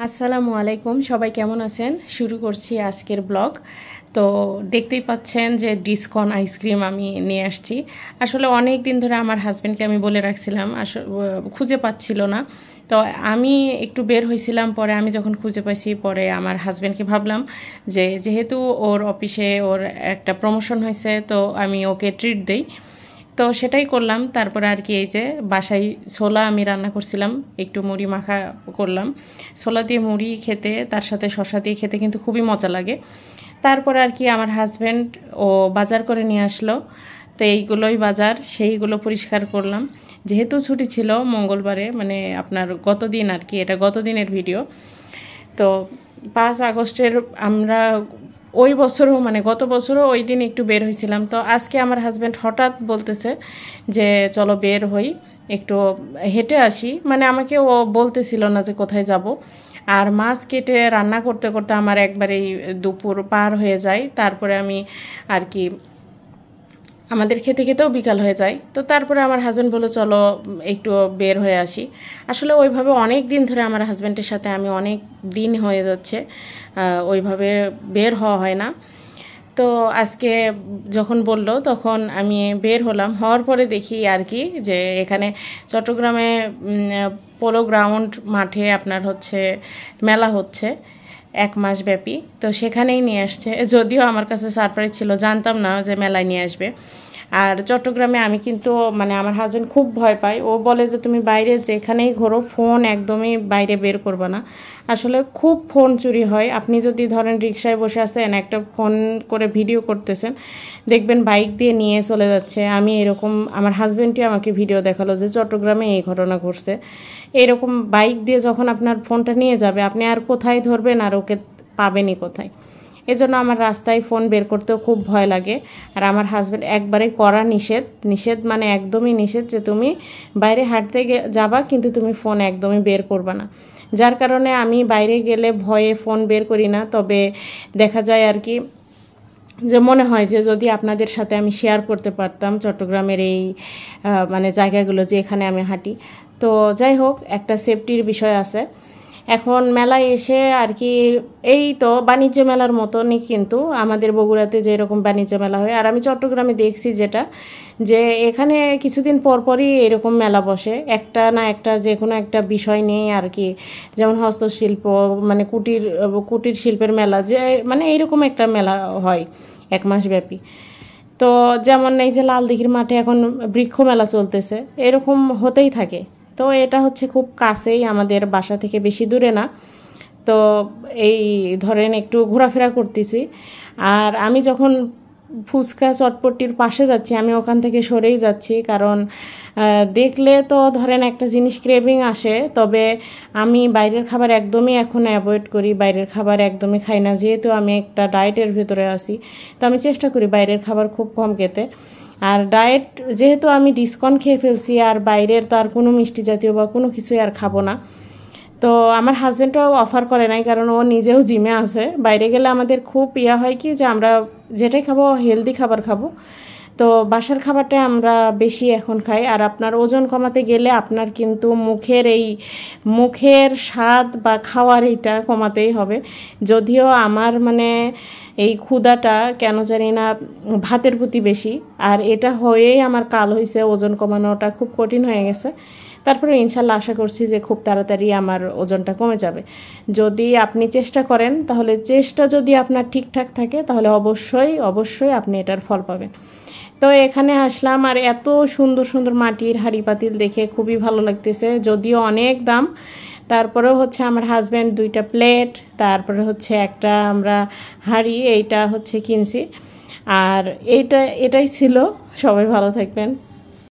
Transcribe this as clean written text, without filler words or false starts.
আসসালামু আলাইকুম, সবাই কেমন আছেন? শুরু করছি আজকের ব্লগ। তো দেখতেই পাচ্ছেন যে ডিসকন আইসক্রিম আমি নিয়ে আসছি। আসলে অনেক দিন ধরে আমার হাজব্যান্ডকে আমি বলে রাখছিলাম, খুঁজে পাচ্ছিল না। তো আমি একটু বের হয়েছিলাম, পরে আমি যখন খুঁজে পাইছি, পরে আমার হাজব্যান্ডকে ভাবলাম যে যেহেতু ওর অফিসে ওর একটা প্রমোশন হয়েছে, তো আমি ওকে ট্রিট দেই। তো সেটাই করলাম। তারপরে আর কি এই যে বাসায় ছোলা আমি রান্না করছিলাম, একটু মুড়ি মাখা করলাম। ছোলা দিয়ে মুড়ি খেতে, তার সাথে শসা দিয়ে খেতে কিন্তু খুবই মজা লাগে। তারপরে আর কি আমার হাজব্যান্ড ও বাজার করে নিয়ে আসলো। তো এইগুলোই বাজার, সেইগুলো পরিষ্কার করলাম। যেহেতু ছুটি ছিল মঙ্গলবারে, মানে আপনার গত দিন আর কি, এটা গত দিনের ভিডিও। তো 5 আগস্টের আমরা ওই বছরও, মানে গত বছরও ওই দিন একটু বের হয়েছিলাম। তো আজকে আমার হাজব্যান্ড হঠাৎ বলতেছে যে চলো বের হই, একটু হেঁটে আসি। মানে আমাকে ও বলতেছিল না যে কোথায় যাব। আর মাছ কেটে রান্না করতে করতে আমার একবারেই দুপুর পার হয়ে যায়। তারপরে আমি আর কি আমাদের খেতে খেতেও বিকাল হয়ে যায়। তো তারপরে আমার হাজব্যান্ড বলল চলো একটু বের হয়ে আসি। আসলে ওইভাবে অনেক দিন ধরে আমার হাজব্যান্ডের সাথে আমি অনেক দিন হয়ে যাচ্ছে ওইভাবে বের হওয়া হয় না। তো আজকে যখন বলল তখন আমি বের হলাম। হওয়ার পরে দেখি আর কি যে এখানে চট্টগ্রামে পোলো গ্রাউন্ড মাঠে আপনার হচ্ছে মেলা হচ্ছে 1 মাস ব্যাপী। তো সেখানেই নিয়ে আসছে, যদিও আমার কাছে সারপ্রাইজ ছিল, জানতাম না যে মেলায় নিয়ে আসবে। আর চট্টগ্রামে আমি কিন্তু মানে আমার হাজব্যান্ড খুব ভয় পায়। ও বলে যে তুমি বাইরে যেখানেই ঘোরো ফোন একদমই বাইরে বের করবে না। আসলে খুব ফোন চুরি হয়। আপনি যদি ধরেন রিক্সায় বসে আছেন, একটা ফোন করে ভিডিও করতেছেন, দেখবেন বাইক দিয়ে নিয়ে চলে যাচ্ছে। আমি এরকম, আমার হাজব্যান্ডই আমাকে ভিডিও দেখালো যে চট্টগ্রামে এই ঘটনা ঘটছে। এরকম বাইক দিয়ে যখন আপনার ফোনটা নিয়ে যাবে, আপনি আর কোথায় ধরবেন, আর ওকে পাবেনই কোথায়? এজন্য আমার রাস্তায় ফোন বের করতেও খুব ভয় লাগে। আর আমার হাজব্যান্ড একবারে কড়া নিষেধ, মানে একদমই নিষেধ যে তুমি বাইরে হাঁটতে যাবা কিন্তু তুমি ফোন একদমই বের করবা না। যার কারণে আমি বাইরে গেলে ভয়ে ফোন বের করি না। তবে দেখা যায় আর কি যে মনে হয় যে যদি আপনাদের সাথে আমি শেয়ার করতে পারতাম চট্টগ্রামের এই মানে জায়গাগুলো যে এখানে আমি হাঁটি। তো যাই হোক, একটা সেফটির বিষয় আছে। এখন মেলায় এসে আর কি এই তো বাণিজ্য মেলার মতনই, কিন্তু আমাদের বগুড়াতে যেরকম বাণিজ্য মেলা হয়, আর আমি চট্টগ্রামে দেখছি যেটা, যে এখানে কিছুদিন পরপরই এরকম মেলা বসে, একটা না একটা যে কোনো একটা বিষয় নিয়ে আর কি। যেমন হস্তশিল্প, মানে কুটির শিল্পের মেলা, যে মানে এইরকম একটা মেলা হয় 1 মাস ব্যাপী। তো যেমন এই যে লালদিঘির মাঠে এখন বৃক্ষ মেলা চলতেছে, এরকম হতেই থাকে। তো এটা হচ্ছে খুব কাছেই, আমাদের বাসা থেকে বেশি দূরে না। তো এই ধরেন একটু ঘোরাফেরা করতেছি। আর আমি যখন ফুচকা চটপটির পাশে যাচ্ছি, আমি ওখান থেকে সরেই যাচ্ছি, কারণ দেখলে তো ধরেন একটা জিনিস ক্রেভিং আসে। তবে আমি বাইরের খাবার একদমই এখন অ্যাভয়েড করি, বাইরের খাবার একদমই খাই না, যেহেতু আমি একটা ডায়েটের ভিতরে আছি। তো আমি চেষ্টা করি বাইরের খাবার খুব কম খেতে। আর ডায়েট যেহেতু আমি ডিসকন খেয়ে ফেলছি, আর বাইরের তো আর কোনো মিষ্টি জাতীয় বা কোনো কিছুই আর খাবো না। তো আমার হাজব্যান্ডও অফার করে নাই, কারণ ও নিজেও জিমে আছে। বাইরে গেলে আমাদের খুব হয় কি যে আমরা যেটাই খাবো হেলদি খাবার খাবো। তো বাসার খাবারটাই আমরা বেশি এখন খাই। আর আপনার ওজন কমাতে গেলে আপনার কিন্তু মুখের স্বাদ বা খাওয়ার এইটা কমাতেই হবে। যদিও আমার মানে এই ক্ষুধাটা কেন জানি না ভাতের প্রতি বেশি, আর এটা হয়েই আমার কাল হয়েছে, ওজন কমানোটা খুব কঠিন হয়ে গেছে। তারপরে ইনশাল্লাহ আশা করছি যে খুব তাড়াতাড়ি আমার ওজনটা কমে যাবে। যদি আপনি চেষ্টা করেন, তাহলে চেষ্টা যদি আপনার ঠিকঠাক থাকে, তাহলে অবশ্যই আপনি এটার ফল পাবেন। তো এখানে আসলাম, আর এত সুন্দর সুন্দর মাটির হাঁড়ি পাতিল দেখে খুবই ভালো লাগতেছে, যদিও অনেক দাম। তারপরেও হচ্ছে আমার হাজব্যান্ড 2টা প্লেট, তারপরে হচ্ছে একটা আমরা হাঁড়ি, এইটা হচ্ছে কিনছি। আর এটাই ছিল। সবাই ভালো থাকবেন।